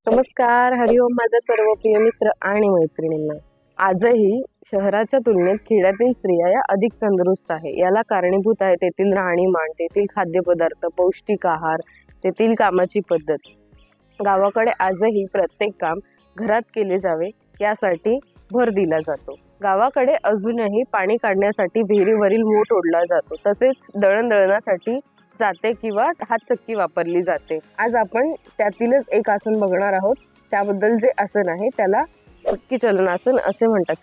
नमस्कार, हरिओम माझे सर्व प्रिय मित्र आणि मैत्रिणींना। आजही शहराच्या तुलनेत खेड्यातील स्त्रिया या अधिक तंदुरुस्त आहे। याला कारणीभूत आहे तेथील राहणीमान, तेथील खाद्यपदार्थ, पौष्टिक आहार, तेथील कामाची पद्धत। गावाकडे आजही प्रत्येक काम घरात केले जावे यासाठी भर दिला जातो। गावाकडे अजूनही पाणी काढण्यासाठी विहिरीवरील मोठ ओढला जातो, तसेच दळणदळणासाठी जाते किंवा हातचक्की वापरली जाते। आज आपण त्यातीलच एक आसन बघणार आहोत। त्याबद्दल जे आसन आहे त्याला चक्की चलनासन असे म्हणतात।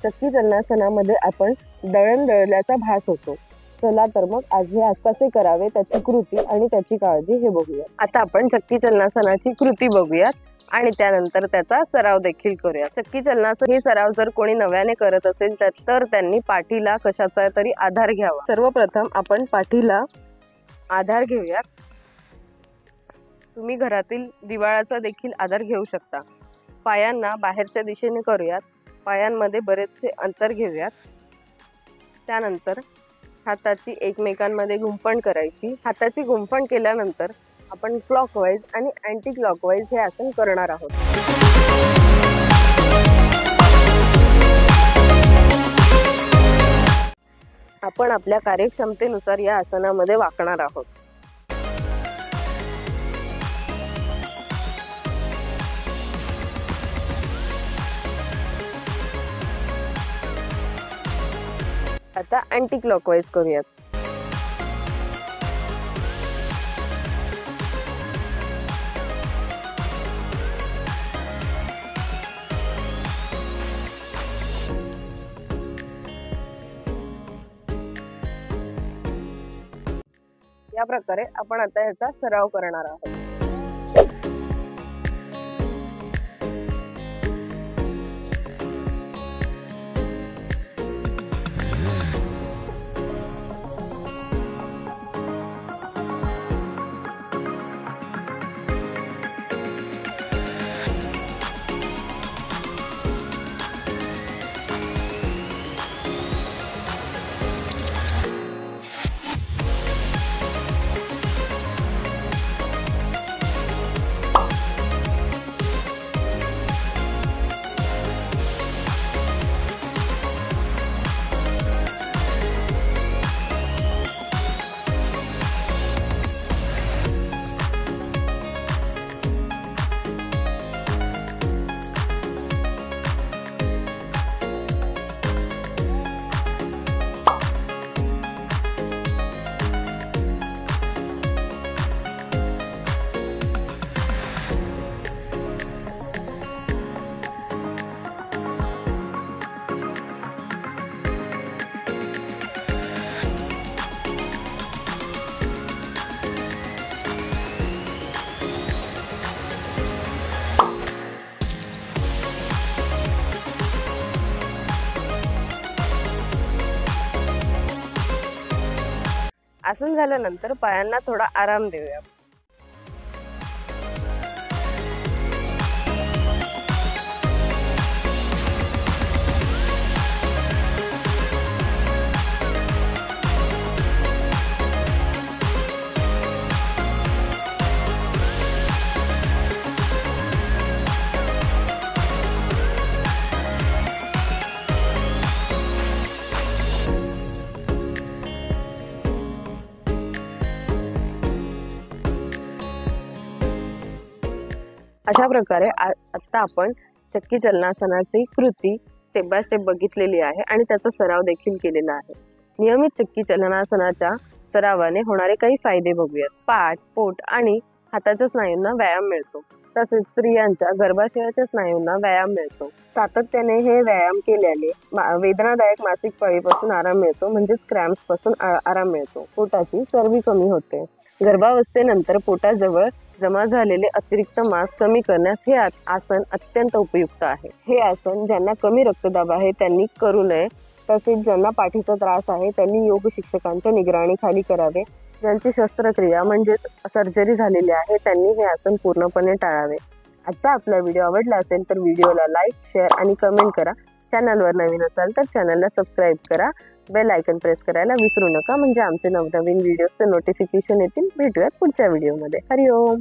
चक्की चलनासनामध्ये आपण दळण दळल्याचा भास होतो। चला तर मग आज हे कसे करावे त्याची कृती आणि त्याची काळजी हे बघूया। आता आपण चक्की चलनासनाची कृती बघूयात आणि त्यानंतर त्याचा सराव देखील करूया। चक्की चलनासन हे सराव जर कोणी नव्याने करत असेल तर त्यांनी पाठीला कशाचा तरी आधार घ्यावा। सर्वप्रथम आपण पाठीला आधार घेऊयात। तुम्ही घरातील दिवाळाचा देखील आधार घेऊ शकता। पायांना बाहेरच्या दिशेने करूयात। पायांमध्ये बरेचसे अंतर घेऊयात। त्यानंतर हाताची एकमेकांमध्ये गुंफण करायची। हाताची गुंफण केल्यानंतर आपण क्लॉकवाइज आणि अँटी क्लॉकवाइज हे आसन करणार आहोत। आपण आपल्या कार्यक्षमतेनुसार या आसनामध्ये वाकणार आहोत। आता अँटी क्लॉकवाइज करूयात। या प्रकारे आपण आता याचा सराव करणार आहोत। आसन झाल्यानंतर पायांना थोडा आराम देऊया। अशा प्रकारे आता आपण चक्की चलनासनाची कृती स्टेप बाय स्टेप बघितलेली आहे आणि त्याचा सराव देखील केलेला आहे। नियमित चक्की चलनासनाच्या सरावाने होणारे काही फायदे बघूयात। पाठ, पोट आणि हाताच्या स्नायूंना व्यायाम मिळतो। तसेच स्त्रियांच्या गर्भाशयाच्या स्नायूंना व्यायाम मिळतो। सातत्याने हे व्यायाम केल्याने वेदनादायक मासिक पाळीपासून आराम मिळतो, म्हणजेच क्रॅम्प्स पासून आराम मिळतो। पोटाची चरबी कमी होते। गर्भावस्थेनंतर पोटाजवळ जमा झालेले अतिरिक्त मांस कमी करण्यास हे आसन अत्यंत उपयुक्त आहे। हे आसन ज्यांना कमी रक्तदाब आहे त्यांनी करू नये। तसेच ज्यांना पाठीचा त्रास आहे त्यांनी योग शिक्षकांच्या निगराणीखाली करावे। ज्यांची शस्त्रक्रिया म्हणजे सर्जरी झालेली आहे त्यांनी हे आसन पूर्णपणे टाळावे। आजचा आपला व्हिडिओ आवडला असेल तर व्हिडिओला लाईक, शेअर आणि कमेंट करा. चॅनलवर नवीन असाल तर चॅनलला सबस्क्राईब करा. बेल आयकन प्रेस करायला विसरू नका, म्हणजे आमचे नवनवीन व्हिडिओजचे नोटिफिकेशन येतील. भेटूयात पुढच्या व्हिडिओमध्ये. हरिओम.